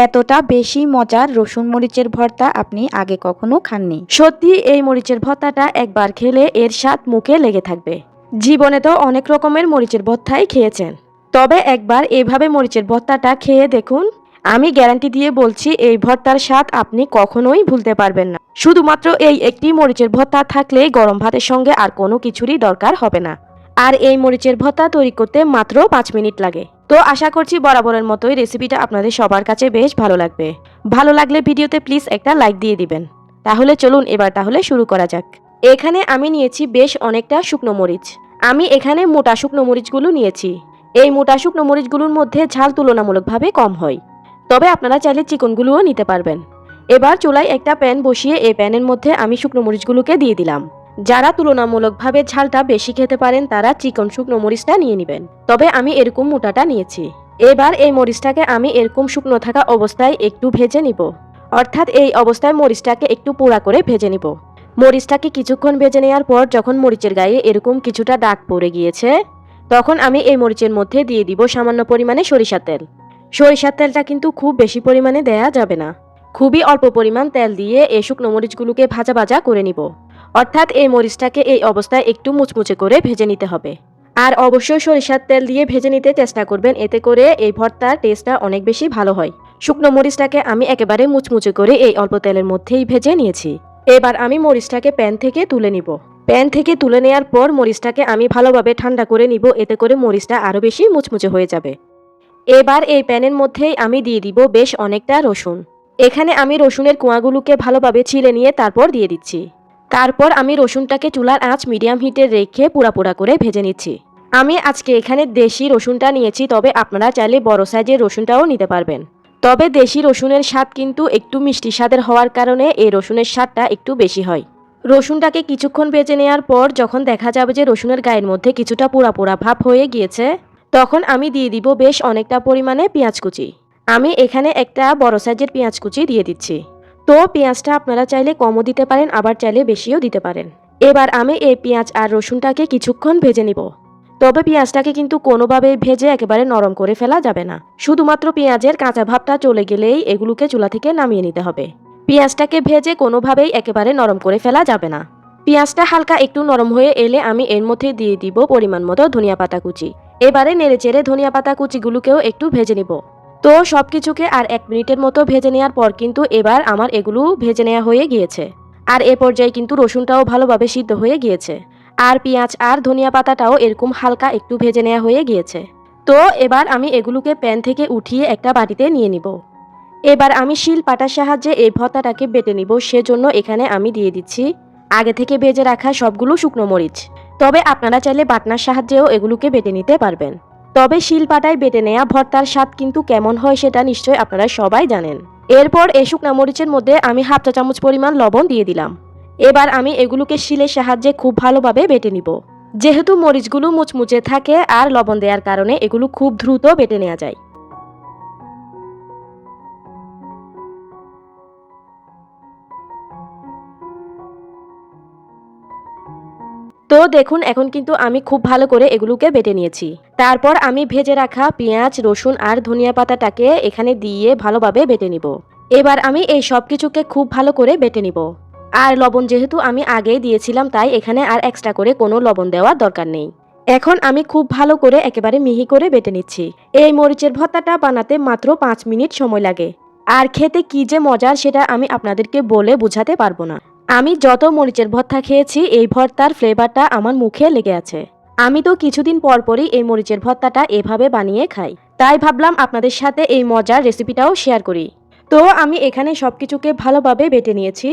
এতটা বেশি মজার রসুন মরিচের ভর্তা আপনি আগে কখনো খাননি। সত্যি এই মরিচের ভর্তাটা একবার খেলে এর স্বাদ মুখে লেগে থাকবে। জীবনে তো অনেক রকমের মরিচের ভর্তাই খেয়েছেন, তবে একবার এইভাবে মরিচের ভর্তাটা খেয়ে দেখুন। আমি গ্যারান্টি দিয়ে বলছি এই ভর্তার স্বাদ আপনি কখনোই ভুলতে পারবেন না। শুধুমাত্র এই একটি মরিচের ভর্তা থাকলেই গরম ভাতের সঙ্গে আর কোনো কিছুরই দরকার হবে না। আর এই মরিচের ভর্তা তৈরি করতে মাত্র 5 মিনিট লাগে। তো আশা করছি বরাবরের মতোই রেসিপিটা আপনাদের সবার কাছে বেশ ভালো লাগবে। ভালো লাগলে ভিডিওতে প্লিজ একটা লাইক দিয়ে দিবেন। তাহলে চলুন এবার শুরু করা যাক। এখানে আমি নিয়েছি বেশ অনেকটা শুকনো মরিচ। আমি এখানে মোটা শুকনো মরিচগুলো নিয়েছি। এই মোটা শুকনো মরিচগুলোর মধ্যে ঝাল তুলনামূলকভাবে কম হয়, তবে আপনারা চাইলে চিকনগুলোও নিতে পারবেন। এবার চুলায় একটা প্যান বসিয়ে এই প্যানের মধ্যে আমি শুকনো মরিচগুলোকে দিয়ে দিলাম। যারা তুলনামূলকভাবে ঝালটা বেশি খেতে পারেন তারা চিকন শুকনো মরিচটা নিয়ে নেবেন, তবে আমি এরকম মোটাটা নিয়েছি। এবার এই মরিচটাকে আমি এরকম শুকনো থাকা অবস্থায় একটু ভেজে নিব, অর্থাৎ এই অবস্থায় মরিচটাকে একটু পোড়া করে ভেজে নিব। মরিচটাকে কিছুক্ষণ ভেজে নেওয়ার পর যখন মরিচের গায়ে এরকম কিছুটা দাগ পড়ে গিয়েছে, তখন আমি এই মরিচের মধ্যে দিয়ে দিব সামান্য পরিমাণে সরিষার তেল। সরিষার তেলটা কিন্তু খুব বেশি পরিমাণে দেয়া যাবে না, খুবই অল্প পরিমাণ তেল দিয়ে এই শুকনো মরিচগুলোকে ভাজা ভাজা করে নিব। অর্থাৎ এই মরিচটাকে এই অবস্থায় একটু মুচমুচে করে ভেজে নিতে হবে। আর অবশ্যই সরিষার তেল দিয়ে ভেজে নিতে চেষ্টা করবেন, এতে করে এই ভর্তার টেস্টটা অনেক বেশি ভালো হয়। শুকনো মরিচটাকে আমি একেবারে মুচমুচে করে এই অল্প তেলের মধ্যেই ভেজে নিয়েছি। এবার আমি মরিচটাকে প্যান থেকে তুলে নিব। প্যান থেকে তুলে নেওয়ার পর মরিচটাকে আমি ভালোভাবে ঠান্ডা করে নিব, এতে করে মরিচটা আরও বেশি মুচমুচে হয়ে যাবে। এবার এই প্যানের মধ্যেই আমি দিয়ে দিব বেশ অনেকটা রসুন। এখানে আমি রসুনের কোয়াগুলোকে ভালোভাবে ছিলে নিয়ে তারপর দিয়ে দিচ্ছি। তারপর আমি রসুনটাকে চুলার আঁচ মিডিয়াম হিটে রেখে পোড়া করে ভেজে নিচ্ছি। আমি আজকে এখানে দেশি রসুনটা নিয়েছি, তবে আপনারা চাইলে বড় সাইজের রসুনটাও নিতে পারবেন। তবে দেশি রসুনের স্বাদ কিন্তু একটু মিষ্টি স্বাদের হওয়ার কারণে এই রসুনের স্বাদটা একটু বেশি হয়। রসুনটাকে কিছুক্ষণ ভেজে নেওয়ার পর যখন দেখা যাবে যে রসুনের গায়ের মধ্যে কিছুটা পোড়া ভাব হয়ে গিয়েছে, তখন আমি দিয়ে দিব বেশ অনেকটা পরিমাণে পেঁয়াজ কুচি। আমি এখানে একটা বড় সাইজের পেঁয়াজ কুচি দিয়ে দিচ্ছি। তো পেঁয়াজটা আপনারা চাইলে কমও দিতে পারেন, আবার চাইলে বেশিও দিতে পারেন। এবার আমি এই পেঁয়াজ আর রসুনটাকে কিছুক্ষণ ভেজে নিব। তবে পেঁয়াজটাকে কিন্তু কোনোভাবে ভেজে একেবারে নরম করে ফেলা যাবে না। শুধুমাত্র পেঁয়াজের কাঁচা ভাবটা চলে গেলেই এগুলোকে চুলা থেকে নামিয়ে নিতে হবে। পেঁয়াজটাকে ভেজে কোনোভাবেই একেবারে নরম করে ফেলা যাবে না। পেঁয়াজটা হালকা একটু নরম হয়ে এলে আমি এর মধ্যে দিয়ে দিব পরিমাণ মতো ধনিয়া পাতা কুচি। এবারে নেড়েচেড়ে ধনিয়া পাতা কুচিগুলোকেও একটু ভেজে নিব। তো সবকিছুকে আর 1 মিনিটের মতো ভেজে নেওয়ার পর কিন্তু এবার আমার এগুলো ভেজে নেওয়া হয়ে গিয়েছে। আর এ পর্যায়ে কিন্তু রসুনটাও ভালোভাবে সিদ্ধ হয়ে গিয়েছে। আর পেঁয়াজ আর ধনিয়া পাতাটাও এরকম হালকা একটু ভেজে নেওয়া হয়ে গিয়েছে। তো এবার আমি এগুলোকে প্যান থেকে উঠিয়ে একটা বাটিতে নিয়ে নিব। এবার আমি শিল পাটার সাহায্যে এই ভর্তাটাকে বেটে নিব। সেজন্য এখানে আমি দিয়ে দিচ্ছি আগে থেকে ভেজে রাখা সবগুলো শুকনো মরিচ। তবে আপনারা চাইলে বাটনার সাহায্যেও এগুলোকে বেটে নিতে পারবেন। তবে শিলপাটায় বেটে নেওয়া ভর্তার স্বাদ কিন্তু কেমন হয় সেটা নিশ্চয়ই আপনারা সবাই জানেন। এরপর এই শুকনা মরিচের মধ্যে আমি 1/2 চা চামচ পরিমাণ লবণ দিয়ে দিলাম। এবার আমি এগুলোকে শিলের সাহায্যে খুব ভালোভাবে বেটে নিব। যেহেতু মরিচগুলো মুচমুচে থাকে আর লবণ দেওয়ার কারণে এগুলো খুব দ্রুত বেটে নেওয়া যায়। তো দেখুন এখন কিন্তু আমি খুব ভালো করে এগুলোকে বেটে নিয়েছি। তারপর আমি ভেজে রাখা পেঁয়াজ, রসুন আর ধনিয়া পাতাটাকে এখানে দিয়ে ভালোভাবে বেটে নিব। এবার আমি এই সব কিছুকে খুব ভালো করে বেটে নিব। আর লবণ যেহেতু আমি আগেই দিয়েছিলাম, তাই এখানে আর এক্সট্রা করে কোনো লবণ দেওয়ার দরকার নেই। এখন আমি খুব ভালো করে একেবারে মিহি করে বেটে নিচ্ছি। এই মরিচের ভর্তাটা বানাতে মাত্র 5 মিনিট সময় লাগে। আর খেতে কি যে মজার সেটা আমি আপনাদেরকে বলে বোঝাতে পারবো না। আমি যত মরিচের ভর্তা খেয়েছি এই ভর্তার ফ্লেভারটা আমার মুখে লেগে আছে। আমি তো কিছুদিন পরই এই মরিচের ভর্তাটা এভাবে বানিয়ে খাই। তাই ভাবলাম আপনাদের সাথে এই মজার রেসিপিটাও শেয়ার করি। তো আমি এখানে সবকিছুকে ভালোভাবে বেটে নিয়েছি।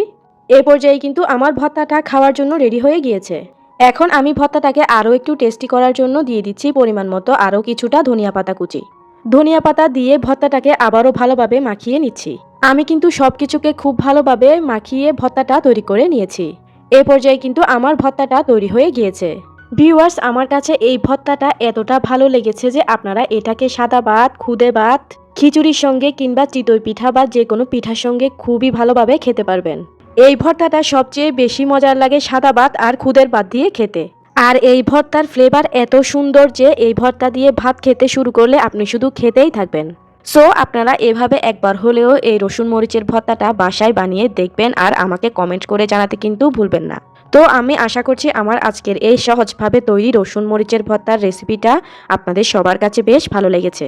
এ পর্যায়ে কিন্তু আমার ভর্তাটা খাওয়ার জন্য রেডি হয়ে গিয়েছে। এখন আমি ভর্তাটাকে আরও একটু টেস্টি করার জন্য দিয়ে দিচ্ছি পরিমাণ মতো আরও কিছুটা ধনিয়া পাতা কুচি। ধনিয়া পাতা দিয়ে ভর্তাটাকে আবারও ভালোভাবে মাখিয়ে নিচ্ছি। আমি কিন্তু সবকিছুকে খুব ভালোভাবে মাখিয়ে ভর্তাটা তৈরি করে নিয়েছি। এ পর্যায়ে কিন্তু আমার ভর্তাটা তৈরি হয়ে গিয়েছে। ভিউয়ার্স, আমার কাছে এই ভর্তাটা এতটা ভালো লেগেছে যে আপনারা এটাকে সাদা ভাত, খুদে ভাত, খিচুড়ির সঙ্গে কিংবা চিতই পিঠা বা যে কোনো পিঠার সঙ্গে খুবই ভালোভাবে খেতে পারবেন। এই ভর্তাটা সবচেয়ে বেশি মজার লাগে সাদা ভাত আর খুদের ভাত দিয়ে খেতে। আর এই ভর্তার ফ্লেভার এত সুন্দর যে এই ভর্তা দিয়ে ভাত খেতে শুরু করলে আপনি শুধু খেতেই থাকবেন। সো আপনারা এভাবে একবার হলেও এই রসুন মরিচের ভর্তাটা বাসায় বানিয়ে দেখবেন আর আমাকে কমেন্ট করে জানাতে কিন্তু ভুলবেন না। তো আমি আশা করছি আমার আজকের এই সহজভাবে তৈরি রসুন মরিচের ভর্তার রেসিপিটা আপনাদের সবার কাছে বেশ ভালো লেগেছে।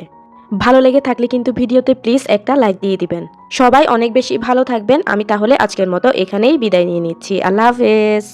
ভালো লেগে থাকলে কিন্তু ভিডিওতে প্লিজ একটা লাইক দিয়ে দিবেন। সবাই অনেক বেশি ভালো থাকবেন। আমি তাহলে আজকের মতো এখানেই বিদায় নিয়ে নিচ্ছি। আল্লাহ হাফেজ।